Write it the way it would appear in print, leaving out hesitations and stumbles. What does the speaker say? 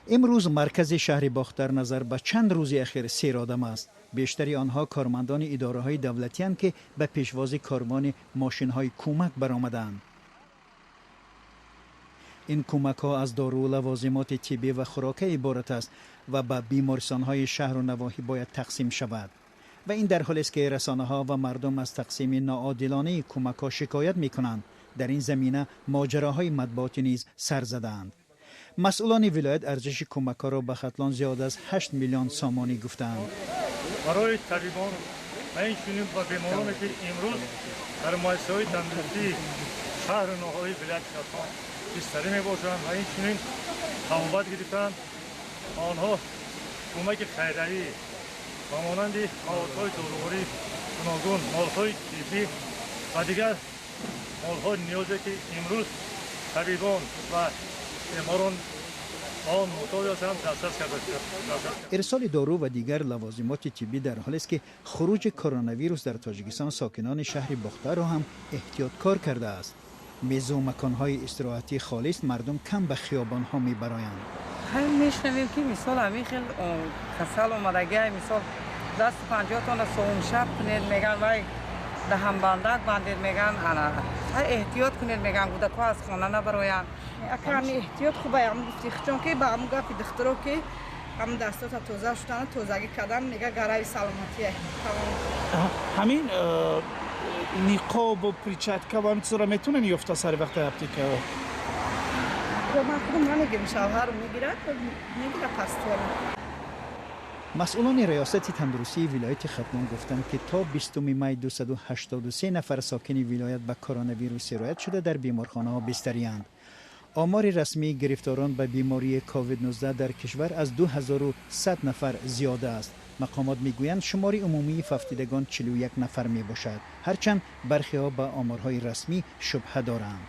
امروز مرکز شهر باختر نظر به چند روز اخیر سیر آدم است. بیشتری آنها کارمندان اداره‌های دولتی اند که به پیشواز کاروان ماشین‌های کمک برآمدند. این کمک ها از دارو و لوازمات طبی و خوراک عبارت است و به بیمارستان های شهر و نواحی باید تقسیم شود. و این در حالی است که رسانه ها و مردم از تقسیم ناعادلانه کمک ها شکایت می کنند. در این زمینه ماجراهای مطبوعاتی نیز سر زدند. مسئولان ولایت ارزش کمک ها را به خطلان زیاد از 8 میلیون سامانی گفتند. برای طبیبان و اینچنین با بیمارانی که امروز در مؤسسه‌های تندرستی شهر و نواحی ولایت خطلان بستری میباشند و اینچنین تمامت گرفتند، آنها کمک خیریه و مانند موادهای داروخوری گوناگون، مالهای طبی و دیگر مالهای نیازی که امروز طبیبان و بیماران آن محتاج هستند دسترس کرده شد. ارسال دارو و دیگر لوازمات طبی در حالی است که خروج کرونا ویروس در تاجیکستان ساکنان شهر باختر را هم احتیاطکار کرده است. میز و مکانهای استراحتی خالص مردم کم به خیابانها میبرایند. همین میشنویم که مثال همین خیلی کسل اومدگی مثال دست 50 تانه صوم شب کنید میگن وای دهم بندک بندید میگن انا احتیاط کنید میگن کودک‌ها از خانه نبراین. اگر احتیاط خوبه هم گفتی چون که با هم گفت دخترو که هم دستات توزه شدن توزگی کردن میگه گرای سلامتیه. همین نقاب و پریچتکه و همین صورت میتونن یفته سر وقت هفتیکه من خودم نمیگیم شوهر رو میگیره پستوار. مسئولان ریاست تندرستی ولایت خطلان گفتند که تا 20 می 283 نفر ساکن ولایت به کرونا ویروس سرایت شده در بیمارخانه ها بستری‌اند. آمار رسمی گرفتاران به بیماری کووید 19 در کشور از 2100 نفر زیاده است. مقامات میگویند شمار عمومی ففتیدگان 41 نفر می باشد، هرچند برخی ها به آمارهای رسمی شبهه دارند.